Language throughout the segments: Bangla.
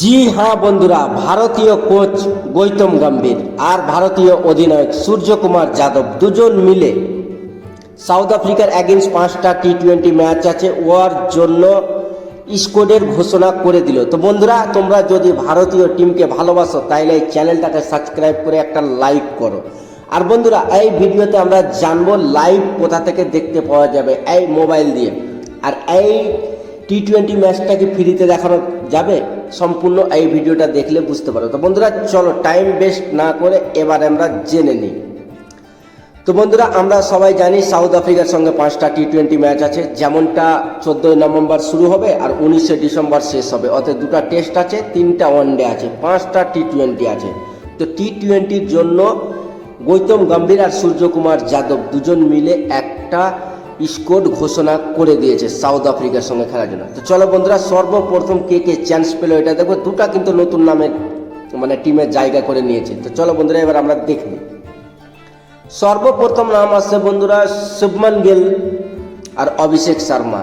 জি হ্যাঁ বন্ধুরা, ভারতীয় কোচ গৌতম গম্ভীর আর ভারতীয় অধিনায়ক সূর্যকুমার যাদব দুজন মিলে সাউথ আফ্রিকার এগেইনস্ট 5টা টি-20 ম্যাচ আছে ওর জন্য স্কোয়াডের ঘোষণা করে দিল। তো বন্ধুরা, তোমরা যদি ভারতীয় টিমকে ভালোবাসো তাইলে এই চ্যানেলটাকে সাবস্ক্রাইব করে একটা লাইক করো। আর বন্ধুরা, এই ভিডিওতে আমরা জানবো লাইভ কোথা থেকে দেখতে পাওয়া যাবে এই মোবাইল দিয়ে, আর এই টি-20 ম্যাচটা কি ফ্রিতে দেখানো যাবে, সম্পূর্ণ এই ভিডিওটা দেখলে বুঝতে পারো। তো বন্ধুরা চলো টাইম ওয়েস্ট না করে এবার আমরা জেনে নিই। তো বন্ধুরা, আমরা সবাই জানি সাউথ আফ্রিকার সঙ্গে 5টা টি-20 ম্যাচ আছে, যেমনটা 14 নভেম্বর শুরু হবে আর 19 ডিসেম্বর শেষ হবে। অর্থাৎ 2টা টেস্ট আছে, 3টা ওয়ানডে আছে, 5টা টি-20 আছে। তো টি-20-র জন্য গৌতম গম্ভীর আর সূর্যকুমার যাদব দুজন মিলে একটা স্কোয়াড ঘোষণা করে দিয়েছে সাউথ আফ্রিকার সঙ্গে খেলার জন্য। তো চলো বন্ধুরা, সর্বপ্রথম কে কে চান্স পেলো এটা দেখো। দুটা কিন্তু নতুন নামের টিমের জায়গা করে নিয়েছে। তো চলো বন্ধুরা, এবার আমরা দেখি। সর্বপ্রথম নাম আসছে বন্ধুরা শুভমান গিল আর অভিষেক শর্মা।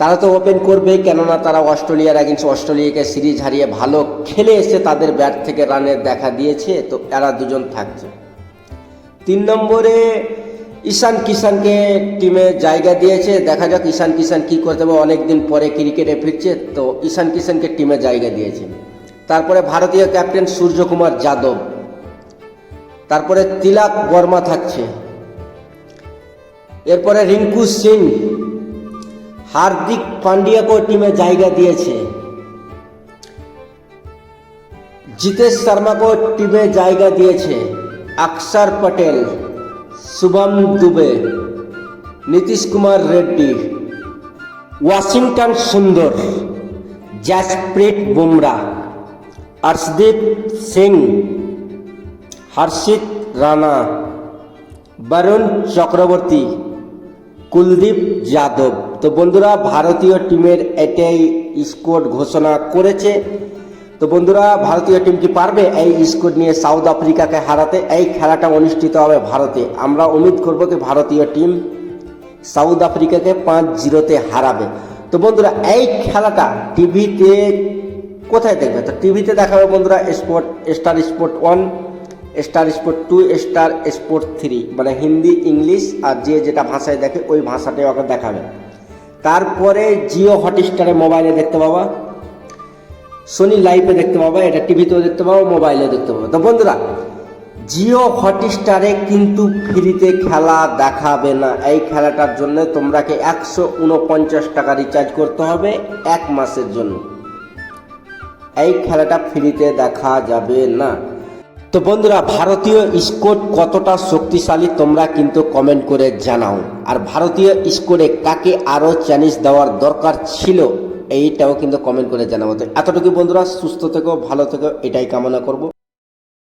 তারা তো ওপেন করবে, কেননা তারা অস্ট্রেলিয়াকে সিরিজ হারিয়ে ভালো খেলে এসে তাদের ব্যাট থেকে রানের দেখা দিয়েছে। তো এরা দুজন থাকছে। 3 নম্বরে ঈশান কিষানকে টিমে জায়গা দিয়েছে। দেখা যাক ঈশান কিষান কী করতে হবে, অনেকদিন পরে ক্রিকেটে ফিরছে, তো ঈশান কিষানকে টিমে জায়গা দিয়েছে। তারপরে ভারতীয় ক্যাপ্টেন সূর্যকুমার যাদব, তারপরে তিলক বর্মা থাকছে, এরপরে রিঙ্কু সিং, হার্দিক পান্ডিয়াকেও টিমে জায়গা দিয়েছে, জিতেশ শর্মাকেও টিমে জায়গা দিয়েছে, অক্ষর পটেল, শুভম দুবে, নীতিশ কুমার রেড্ডি, ওয়াশিংটন সুন্দর, জসপ্রীত বুমরা, अर्शदीप सिंह, हर्षित राणा, বরুণ চক্রবর্তী, কুলদীপ যাদব। তো বন্ধুরা, ভারতীয় টিমের এটাই স্কোয়াড ঘোষণা করেছে। তো বন্ধুরা, ভারতীয় টিম কি পারবে এই স্কোয়াড নিয়ে সাউথ আফ্রিকাকে হারাতে? এই খেলাটা অনুষ্ঠিত হবে ভারতে। আমরা উম্মিদ করব কি ভারতীয় টিম সাউথ আফ্রিকাকে 5-0 হারাবে। তো বন্ধুরা, এই খেলাটা টিভিতে কোথায় দেখবে? তো টিভিতে দেখাবে বন্ধুরা star sport 1, star sport 2, star sport 3, মানে হিন্দি, ইংলিশ আর যে যেটা ভাষায় দেখে ওই ভাষাটাই ওকে দেখাবে। তারপরে জিও হটস্টারে মোবাইলে দেখতে পাবা, সোনি লাইভে দেখতে পাবা, এটা টিভিতেও দেখতে পাবো, মোবাইলেও দেখতে পাবো। তো বন্ধুরা, জিও হটস্টারে কিন্তু ফ্রিতে খেলা দেখাবে না। এই খেলাটার জন্য তোমরাকে 149 টাকা রিচার্জ করতে হবে 1 মাসের জন্য। এই খেলাটা ফ্রিতে দেখা যাবে না। তো বন্ধুরা, ভারতীয় স্কোয়াড কতটা শক্তিশালী তোমরা কিন্তু কমেন্ট করে জানাও। আর ভারতীয় স্কোয়াডে কাকে আরও চ্যালেঞ্জ দেওয়ার দরকার ছিল এইটাও কিন্তু কমেন্ট করে জানাবো। তো এতটুকু বন্ধুরা, সুস্থ থেকো, ভালো থেকো, এটাই কামনা করব।